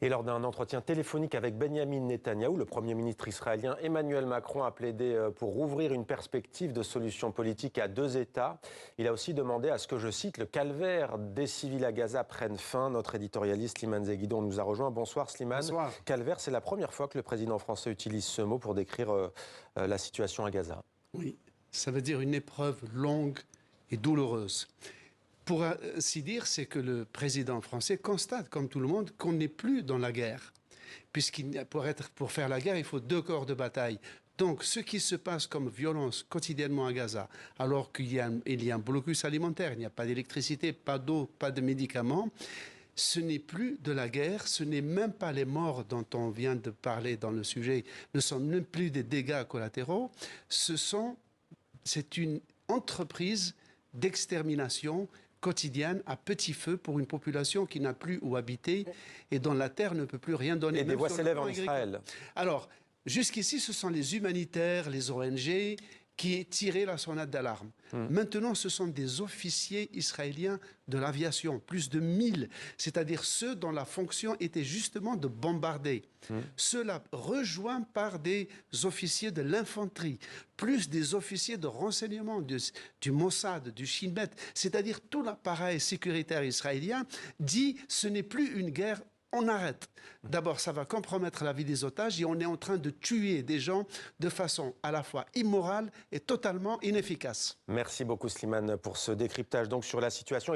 Et lors d'un entretien téléphonique avec Benyamin Netanyahou, le Premier ministre israélien Emmanuel Macron a plaidé pour ouvrir une perspective de solution politique à deux États. Il a aussi demandé à ce que, je cite, le calvaire des civils à Gaza prenne fin. Notre éditorialiste Slimane Zeguidon nous a rejoint. Bonsoir Slimane. Bonsoir. Calvaire, c'est la première fois que le président français utilise ce mot pour décrire la situation à Gaza. Oui, ça veut dire une épreuve longue et douloureuse. Pour ainsi dire, c'est que le président français constate, comme tout le monde, qu'on n'est plus dans la guerre. Pour faire la guerre, il faut deux corps de bataille. Donc, ce qui se passe comme violence quotidiennement à Gaza, alors qu'il y a un blocus alimentaire, il n'y a pas d'électricité, pas d'eau, pas de médicaments, ce n'est plus de la guerre, ce n'est même pas les morts dont on vient de parler dans le sujet, ne sont même plus des dégâts collatéraux, c'est une entreprise d'extermination quotidienne à petit feu pour une population qui n'a plus où habiter et dont la terre ne peut plus rien donner. Et des voix s'élèvent en Israël. Alors, jusqu'ici, ce sont les humanitaires, les ONG qui tiraient la sonnette d'alarme. Maintenant, ce sont des officiers israéliens de l'aviation, plus de 1000, c'est-à-dire ceux dont la fonction était justement de bombarder. Ceux-là rejoints par des officiers de l'infanterie, plus des officiers de renseignement du Mossad, du Shin Bet, c'est-à-dire tout l'appareil sécuritaire israélien dit ce n'est plus une guerre. On arrête. D'abord, ça va compromettre la vie des otages et on est en train de tuer des gens de façon à la fois immorale et totalement inefficace. Merci beaucoup Slimane pour ce décryptage donc sur la situation.